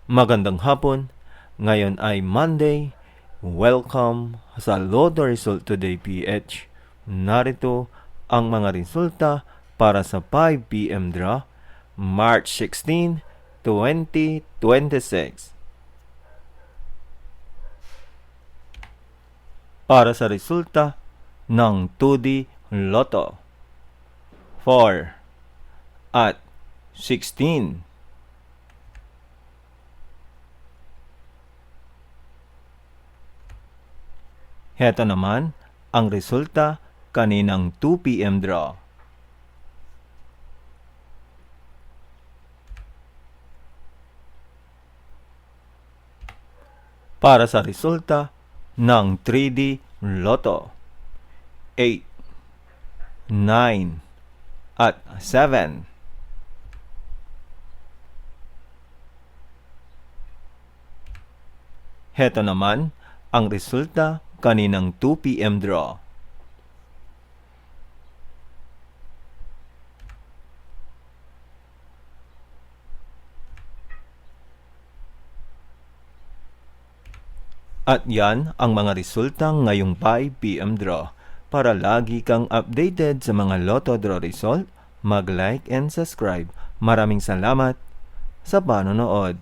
Magandang hapon. Ngayon ay Monday. Welcome sa Lotto Result Today PH. Narito ang mga resulta para sa 5 PM draw, March 16, 2026. Para sa resulta ng 2D Lotto, 4 at 16. Heto naman ang resulta kaninang 2 PM draw. Para sa resulta ng 3D Lotto, 8, 9 at 7. Heto naman ang resulta kaninang 2 PM draw. At yan ang mga resulta ngayong 5 PM draw. Para lagi kang updated sa mga Lotto draw result, mag-like and subscribe. Maraming salamat sa panonood.